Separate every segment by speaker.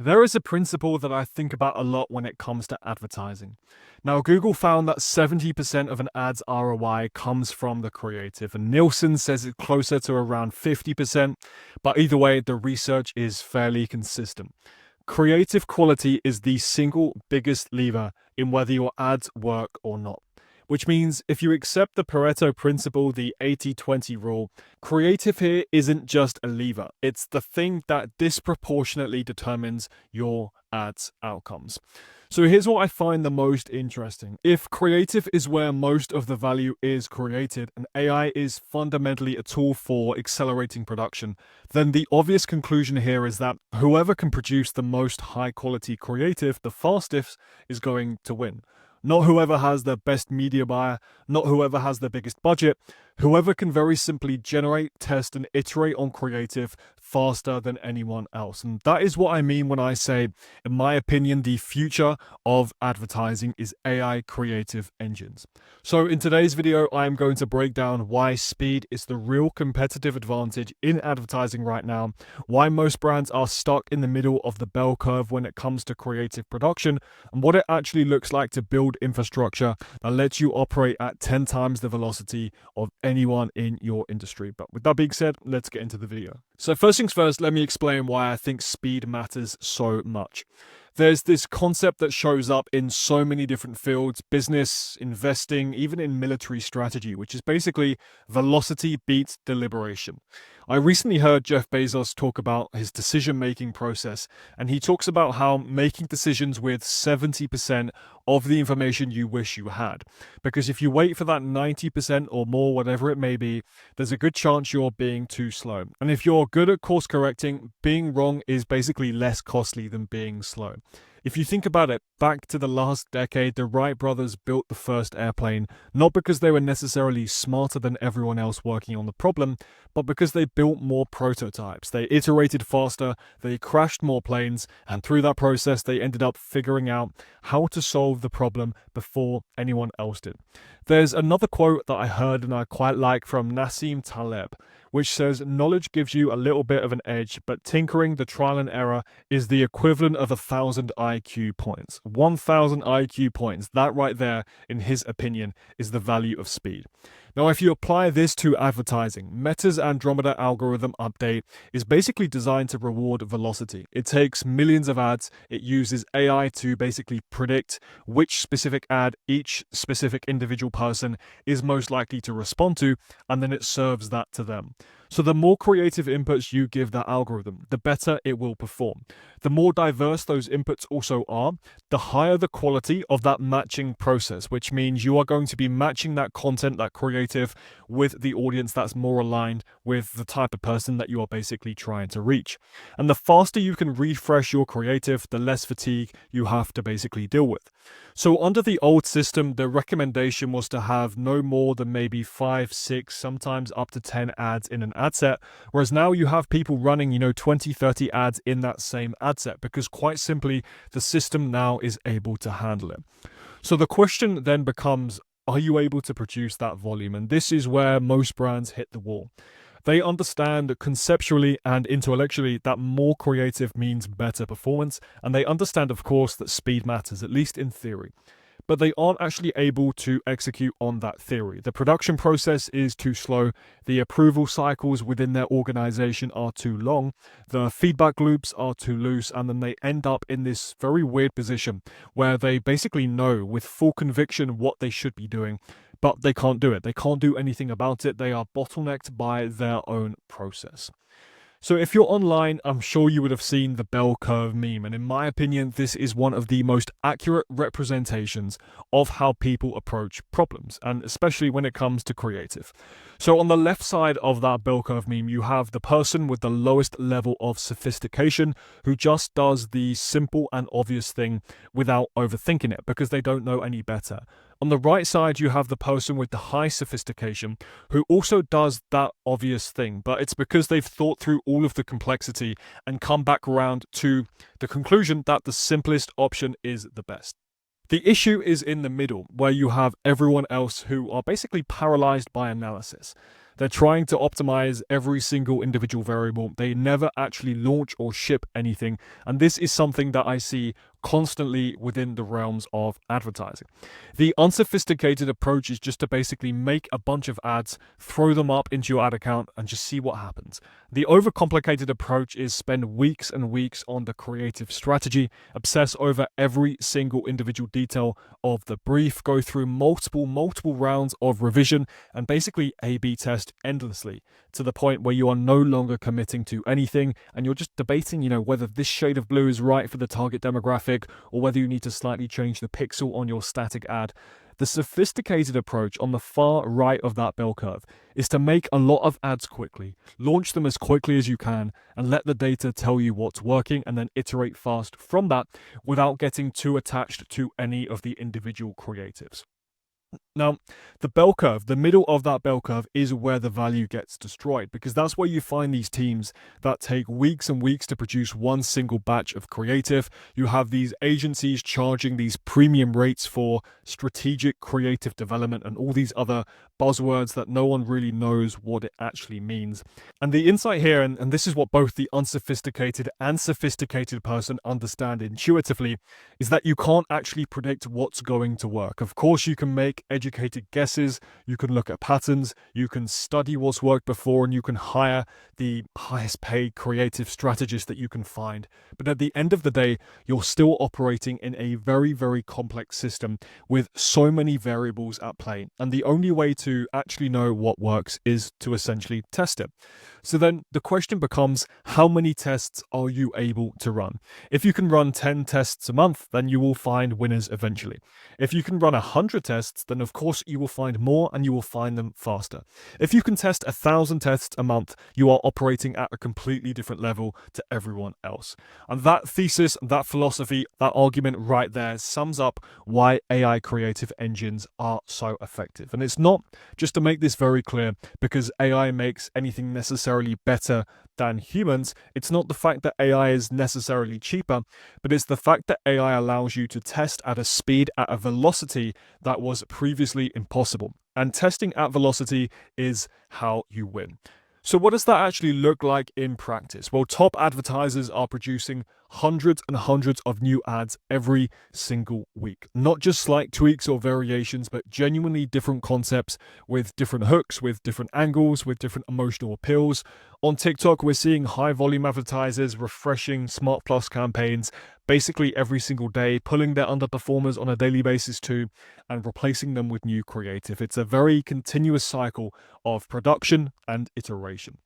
Speaker 1: There is a principle that I think about a lot when it comes to advertising. Now, Google found that 70% of an ad's ROI comes from the creative, and Nielsen says it's closer to around 50%, but either way, the research is fairly consistent. Creative quality is the single biggest lever in whether your ads work or not. Which means if you accept the Pareto principle, the 80-20 rule, creative here isn't just a lever. It's the thing that disproportionately determines your ads outcomes. So here's what I find the most interesting. If creative is where most of the value is created and AI is fundamentally a tool for accelerating production, then the obvious conclusion here is that whoever can produce the most high quality creative the fastest is going to win. Not whoever has the best media buyer, not whoever has the biggest budget, whoever can very simply generate, test, and iterate on creative faster than anyone else. And that is what I mean when I say, in my opinion, the future of advertising is AI creative engines. So in today's video, I am going to break down why speed is the real competitive advantage in advertising right now, why most brands are stuck in the middle of the bell curve when it comes to creative production, and what it actually looks like to build infrastructure that lets you operate at 10 times the velocity of anyone in your industry. But with that being said, let's get into the video. So first things first, let me explain why I think speed matters so much. There's this concept that shows up in so many different fields, business, investing, even in military strategy, which is basically velocity beats deliberation. I recently heard Jeff Bezos talk about his decision-making process, and he talks about how making decisions with 70% of the information you wish you had. Because if you wait for that 90% or more, whatever it may be, there's a good chance you're being too slow. And if you're good at course correcting, being wrong is basically less costly than being slow. If you think about it, back to the last decade, the Wright brothers built the first airplane, not because they were necessarily smarter than everyone else working on the problem, but because they built more prototypes. They iterated faster, they crashed more planes, and through that process, they ended up figuring out how to solve the problem before anyone else did. There's another quote that I heard and I quite like from Nassim Taleb, which says, "Knowledge gives you a little bit of an edge, but tinkering, the trial and error, is the equivalent of 1,000 IQ points." 1,000 IQ points, that right there, in his opinion, is the value of speed. Now, if you apply this to advertising, Meta's Andromeda algorithm update is basically designed to reward velocity. It takes millions of ads, it uses AI to basically predict which specific ad each specific individual person is most likely to respond to, and then it serves that to them. So the more creative inputs you give that algorithm, the better it will perform. The more diverse those inputs also are, the higher the quality of that matching process, which means you are going to be matching that content, that creative, with the audience that's more aligned with the type of person that you are basically trying to reach. And the faster you can refresh your creative, the less fatigue you have to basically deal with. So under the old system, the recommendation was to have no more than maybe 5, 6, sometimes up to 10 ads in an ad set, whereas now you have people running 20, 30 ads in that same ad set, because quite simply the system now is able to handle it. So the question then becomes, are you able to produce that volume? And this is where most brands hit the wall. They understand conceptually and intellectually that more creative means better performance, and they understand, of course, that speed matters, at least in theory. But they aren't actually able to execute on that theory. The production process is too slow, the approval cycles within their organization are too long, the feedback loops are too loose, and then they end up in this very weird position where they basically know with full conviction what they should be doing, but they can't do it. They can't do anything about it. They are bottlenecked by their own process. So if you're online, I'm sure you would have seen the bell curve meme, and in my opinion, this is one of the most accurate representations of how people approach problems, and especially when it comes to creative. So on the left side of that bell curve meme, you have the person with the lowest level of sophistication who just does the simple and obvious thing without overthinking it because they don't know any better. On the right side, you have the person with the high sophistication who also does that obvious thing, but it's because they've thought through all of the complexity and come back around to the conclusion that the simplest option is the best. The issue is in the middle, where you have everyone else who are basically paralyzed by analysis. They're trying to optimize every single individual variable. They never actually launch or ship anything. And this is something that I see constantly within the realms of advertising. The unsophisticated approach is just to basically make a bunch of ads, throw them up into your ad account, and just see what happens. The overcomplicated approach is spend weeks and weeks on the creative strategy, obsess over every single individual detail of the brief, go through multiple rounds of revision, and basically A/B test endlessly to the point where you are no longer committing to anything and you're just debating, whether this shade of blue is right for the target demographic or whether you need to slightly change the pixel on your static ad. The sophisticated approach on the far right of that bell curve is to make a lot of ads quickly, launch them as quickly as you can, and let the data tell you what's working, and then iterate fast from that without getting too attached to any of the individual creatives. Now, the bell curve, the middle of that bell curve is where the value gets destroyed, because that's where you find these teams that take weeks and weeks to produce one single batch of creative. You have these agencies charging these premium rates for strategic creative development and all these other buzzwords that no one really knows what it actually means. And the insight here, and this is what both the unsophisticated and sophisticated person understand intuitively, is that you can't actually predict what's going to work. Of course, you can make educated guesses, you can look at patterns, you can study what's worked before, and you can hire the highest paid creative strategist that you can find. But at the end of the day, you're still operating in a very, very complex system with so many variables at play. And the only way to actually know what works is to essentially test it. So then the question becomes, how many tests are you able to run? If you can run 10 tests a month, then you will find winners eventually. If you can run 100 tests, then of course you will find more and you will find them faster. If you can test 1,000 tests a month, you are operating at a completely different level to everyone else. And that thesis, that philosophy, that argument right there sums up why AI creative engines are so effective. And it's not, just to make this very clear, because AI makes anything necessarily better than humans. It's not the fact that AI is necessarily cheaper, but it's the fact that AI allows you to test at a speed, at a velocity that was previously impossible. And testing at velocity is how you win. So what does that actually look like in practice? Well, top advertisers are producing hundreds and hundreds of new ads every single week. Not just slight tweaks or variations, but genuinely different concepts with different hooks, with different angles, with different emotional appeals. On TikTok, we're seeing high volume advertisers refreshing Smart Plus campaigns basically every single day, pulling their underperformers on a daily basis too, and replacing them with new creative. It's a very continuous cycle of production and iteration.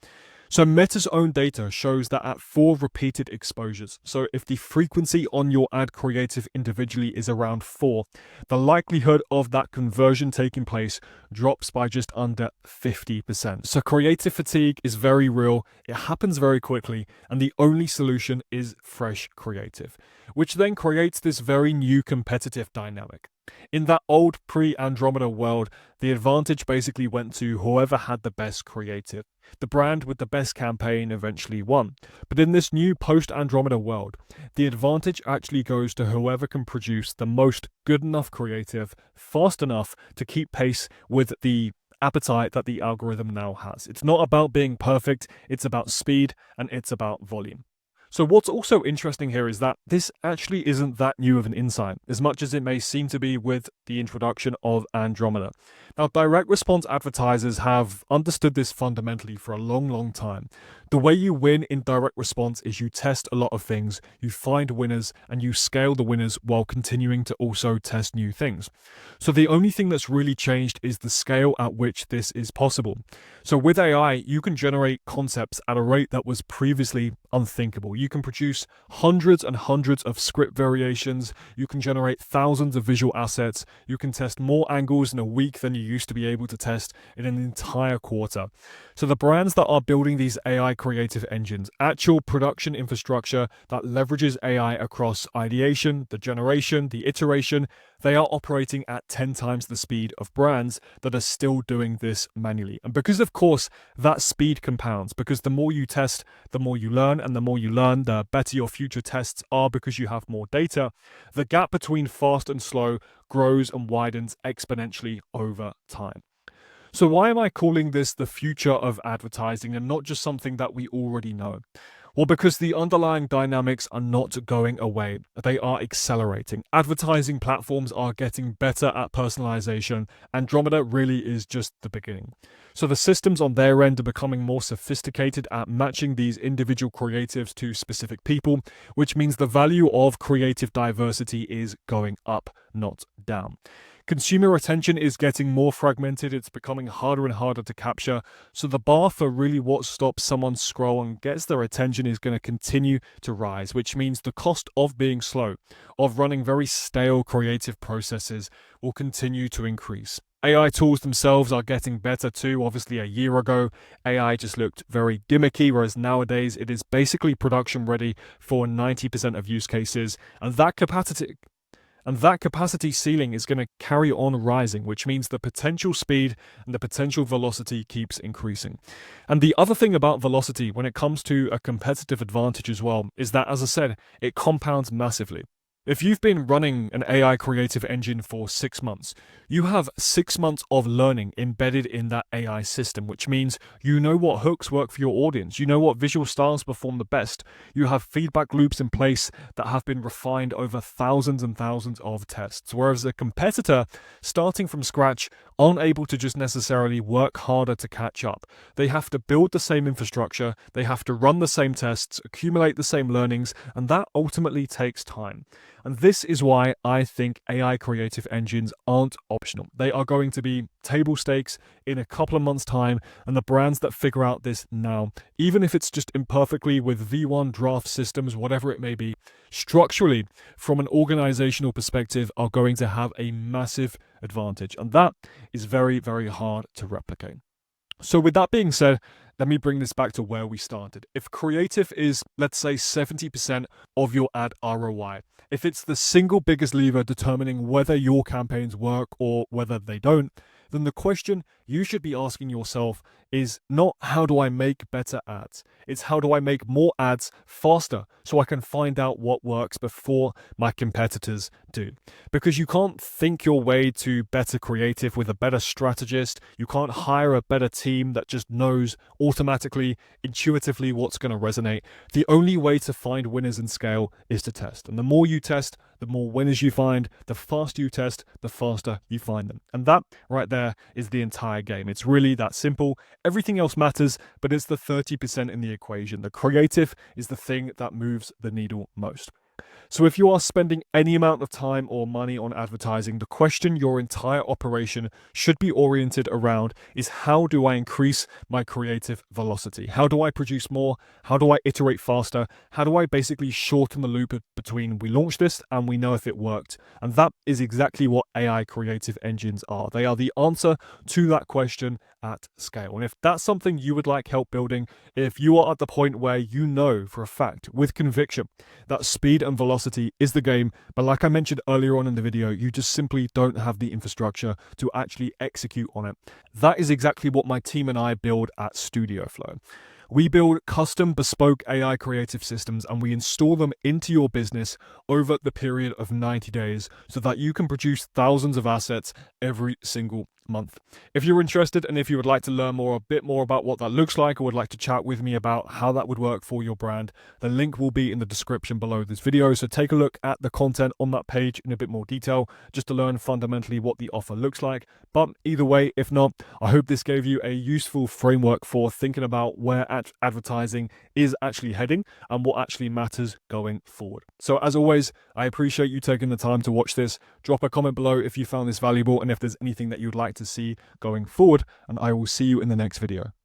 Speaker 1: So Meta's own data shows that at 4 repeated exposures, so if the frequency on your ad creative individually is around 4, the likelihood of that conversion taking place drops by just under 50%. So creative fatigue is very real, it happens very quickly, and the only solution is fresh creative, which then creates this very new competitive dynamic. In that old pre-Andromeda world, the advantage basically went to whoever had the best creative. The brand with the best campaign eventually won. But in this new post-Andromeda world, the advantage actually goes to whoever can produce the most good enough creative fast enough to keep pace with the appetite that the algorithm now has. It's not about being perfect, it's about speed and it's about volume. So what's also interesting here is that this actually isn't that new of an insight, as much as it may seem to be with the introduction of Andromeda. Now, direct response advertisers have understood this fundamentally for a long time. The way you win in direct response is you test a lot of things, you find winners, and you scale the winners while continuing to also test new things. So the only thing that's really changed is the scale at which this is possible. So with AI, you can generate concepts at a rate that was previously unthinkable. You can produce hundreds and hundreds of script variations, you can generate thousands of visual assets, you can test more angles in a week than you used to be able to test in an entire quarter. So the brands that are building these AI creative engines, actual production infrastructure that leverages AI across ideation, the generation, the iteration, they are operating at 10 times the speed of brands that are still doing this manually. And because of course that speed compounds, because the more you test, the more you learn, and the more you learn, the better your future tests are because you have more data, the gap between fast and slow grows and widens exponentially over time. So why am I calling this the future of advertising and not just something that we already know? Well, because the underlying dynamics are not going away. They are accelerating. Advertising platforms are getting better at personalization. Andromeda really is just the beginning. So the systems on their end are becoming more sophisticated at matching these individual creatives to specific people, which means the value of creative diversity is going up, not down. Consumer attention is getting more fragmented, it's becoming harder and harder to capture, so the bar for really what stops someone scroll and gets their attention is going to continue to rise, which means the cost of being slow, of running very stale creative processes, will continue to increase. AI tools themselves are getting better too. Obviously, a year ago, AI just looked very gimmicky, whereas nowadays it is basically production ready for 90% of use cases, and that capacity ceiling is going to carry on rising, which means the potential speed and the potential velocity keeps increasing. And the other thing about velocity when it comes to a competitive advantage as well is that, as I said, it compounds massively. If you've been running an AI creative engine for 6 months, you have 6 months of learning embedded in that AI system, which means you know what hooks work for your audience, you know what visual styles perform the best, you have feedback loops in place that have been refined over thousands and thousands of tests. Whereas a competitor starting from scratch aren't able to just necessarily work harder to catch up. They have to build the same infrastructure, they have to run the same tests, accumulate the same learnings, and that ultimately takes time. And this is why I think AI creative engines aren't optional. They are going to be table stakes in a couple of months' time, and the brands that figure out this now, even if it's just imperfectly with V1 draft systems, whatever it may be, structurally, from an organizational perspective, are going to have a massive advantage. And that is very, very hard to replicate. So with that being said, let me bring this back to where we started. If creative is, let's say, 70% of your ad ROI, if it's the single biggest lever determining whether your campaigns work or whether they don't, then the question you should be asking yourself is not how do I make better ads? It's how do I make more ads faster so I can find out what works before my competitors do. Because you can't think your way to better creative with a better strategist. You can't hire a better team that just knows automatically, intuitively what's going to resonate. The only way to find winners in scale is to test. And the more you test, the more winners you find. The faster you test, the faster you find them. And that right there is the entire game. It's really that simple. Everything else matters, but it's the 30% in the equation. The creative is the thing that moves the needle most. So if you are spending any amount of time or money on advertising, the question your entire operation should be oriented around is how do I increase my creative velocity? How do I produce more? How do I iterate faster? How do I basically shorten the loop between we launched this and we know if it worked? And that is exactly what AI creative engines are. They are the answer to that question at scale. And if that's something you would like help building, if you are at the point where you know for a fact with conviction that speed and velocity is the game, but like I mentioned earlier on in the video, you just simply don't have the infrastructure to actually execute on it, that is exactly what my team and I build at Studio Flow. We build custom bespoke AI creative systems and we install them into your business over the period of 90 days so that you can produce thousands of assets every single month. If you're interested and if you would like to learn a bit more about what that looks like or would like to chat with me about how that would work for your brand, the link will be in the description below this video. So take a look at the content on that page in a bit more detail just to learn fundamentally what the offer looks like. But either way, if not, I hope this gave you a useful framework for thinking about where advertising is actually heading and what actually matters going forward. So as always, I appreciate you taking the time to watch this. Drop a comment below if you found this valuable and if there's anything that you'd like to see going forward, and I will see you in the next video.